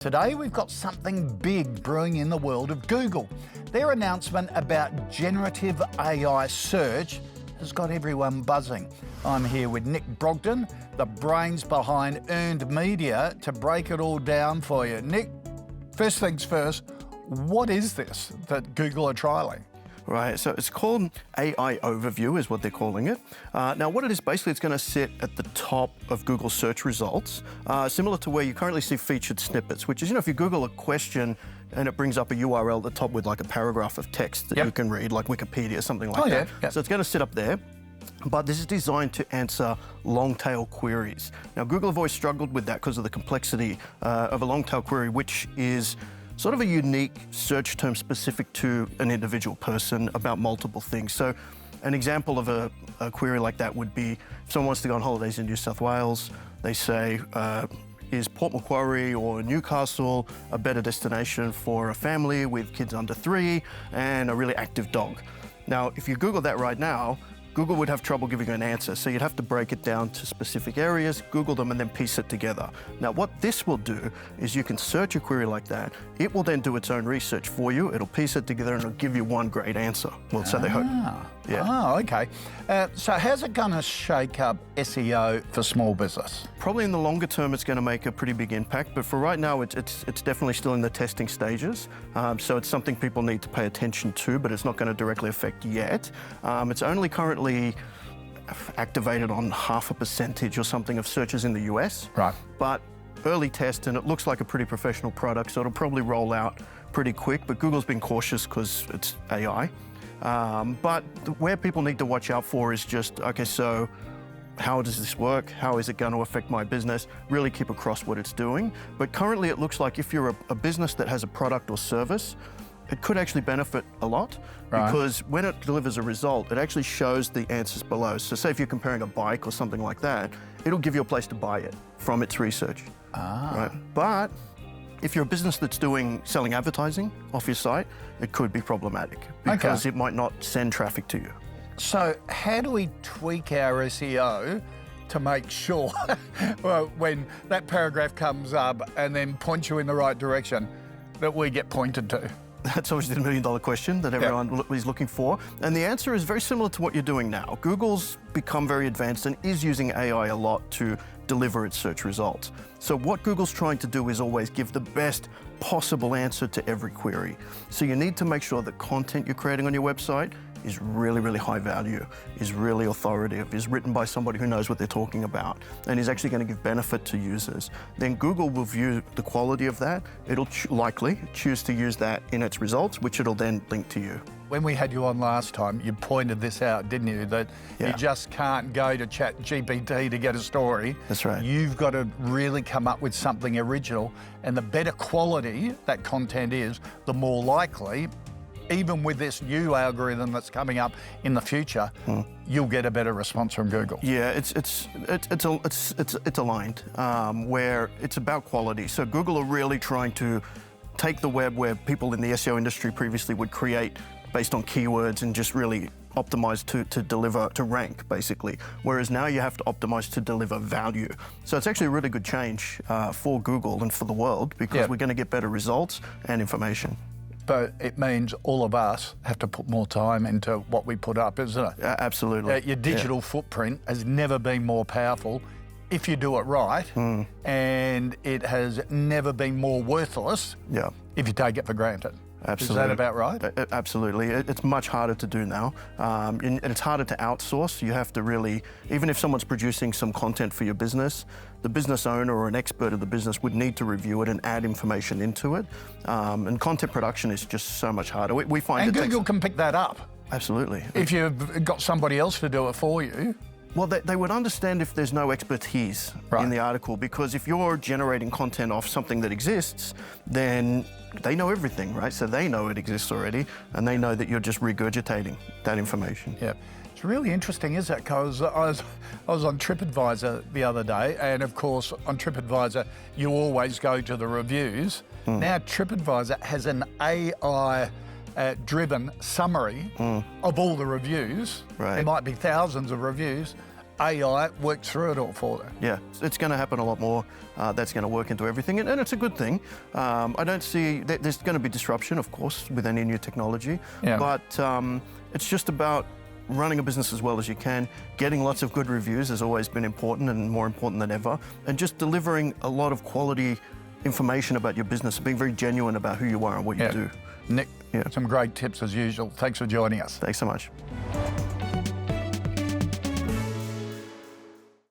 Today we've got something big brewing in the world of Google. Their announcement about generative AI search has got everyone buzzing. I'm here with Nick Brogden, the brains behind Earned Media, to break it all down for you. Nick, first things first, what is this that Google are trialling? Right, so it's called AI Overview is what they're calling it. Now what it is, basically it's going to sit at the top of Google search results, similar to where you currently see featured snippets, which is, if you Google a question and it brings up a URL at the top with like a paragraph of text that you can read, like Wikipedia or something like that. Yeah. So it's going to sit up there. But this is designed to answer long-tail queries. Now Google have always struggled with that because of the complexity of a long-tail query, which is sort of a unique search term specific to an individual person about multiple things. So an example of a query like that would be if someone wants to go on holidays in New South Wales, they say, is Port Macquarie or Newcastle a better destination for a family with kids under 3 and a really active dog? Now, if you Google that right now, Google would have trouble giving you an answer, so you'd have to break it down to specific areas, Google them, and then piece it together. Now, what this will do is you can search a query like that. It will then do its own research for you. It'll piece it together and it'll give you one great answer. Well, so they hope. Yeah. Oh, okay. So how's it going to shake up SEO for small business? Probably in the longer term, it's going to make a pretty big impact. But for right now, it's definitely still in the testing stages. So it's something people need to pay attention to, but it's not going to directly affect yet. It's only currently activated on 0.5% or something of searches in the US. Right. But early test, and it looks like a pretty professional product, so it'll probably roll out pretty quick. But Google's been cautious because it's AI. But where people need to watch out for is just, okay, so how does this work? How is it going to affect my business? Really keep across what it's doing. But currently it looks like if you're a business that has a product or service, it could actually benefit a lot because when it delivers a result, it actually shows the answers below. So say if you're comparing a bike or something like that, it'll give you a place to buy it from its research. Right? But if you're a business that's selling advertising off your site, it could be problematic because it might not send traffic to you. So how do we tweak our SEO to make sure when that paragraph comes up and then points you in the right direction that we get pointed to? That's obviously the million-dollar question that everyone is looking for. And the answer is very similar to what you're doing now. Google's become very advanced and is using AI a lot to deliver its search results. So what Google's trying to do is always give the best possible answer to every query. So you need to make sure that content you're creating on your website is really, really high value, is really authoritative, is written by somebody who knows what they're talking about, and is actually going to give benefit to users. Then Google will view the quality of that. It'll likely choose to use that in its results, which it'll then link to you. When we had you on last time, you pointed this out, didn't you? That you just can't go to ChatGPT to get a story. That's right. You've got to really come up with something original, and the better quality that content is, the more likely, even with this new algorithm that's coming up in the future, you'll get a better response from Google. Yeah, it's aligned where it's about quality. So Google are really trying to take the web where people in the SEO industry previously would create based on keywords and just really optimize to deliver, to rank basically. Whereas now you have to optimize to deliver value. So it's actually a really good change for Google and for the world because we're going to get better results and information. But it means all of us have to put more time into what we put up, isn't it? Absolutely. Your digital footprint has never been more powerful if you do it right, and it has never been more worthless if you take it for granted. Absolutely. Is that about right? Absolutely. It's much harder to do now, and it's harder to outsource. You have to really, even if someone's producing some content for your business, the business owner or an expert of the business would need to review it and add information into it. And content production is just so much harder. We find and Google can pick that up. Absolutely. If you've got somebody else to do it for you. Well, they would understand if there's no expertise in the article, because if you're generating content off something that exists, then they know everything, right? So they know it exists already, and they know that you're just regurgitating that information. Yeah. It's really interesting, isn't it? Because I was on TripAdvisor the other day, and of course, on TripAdvisor, you always go to the reviews. Now, TripAdvisor has an AI driven summary of all the reviews. There might be thousands of reviews, AI work through it all for them. Yeah, it's going to happen a lot more. That's going to work into everything, and it's a good thing. I don't see that there's going to be disruption, of course, with any new technology, but it's just about running a business as well as you can. Getting lots of good reviews has always been important, and more important than ever, and just delivering a lot of quality information about your business, being very genuine about who you are and what you do. Nick, some great tips as usual. Thanks for joining us. Thanks so much.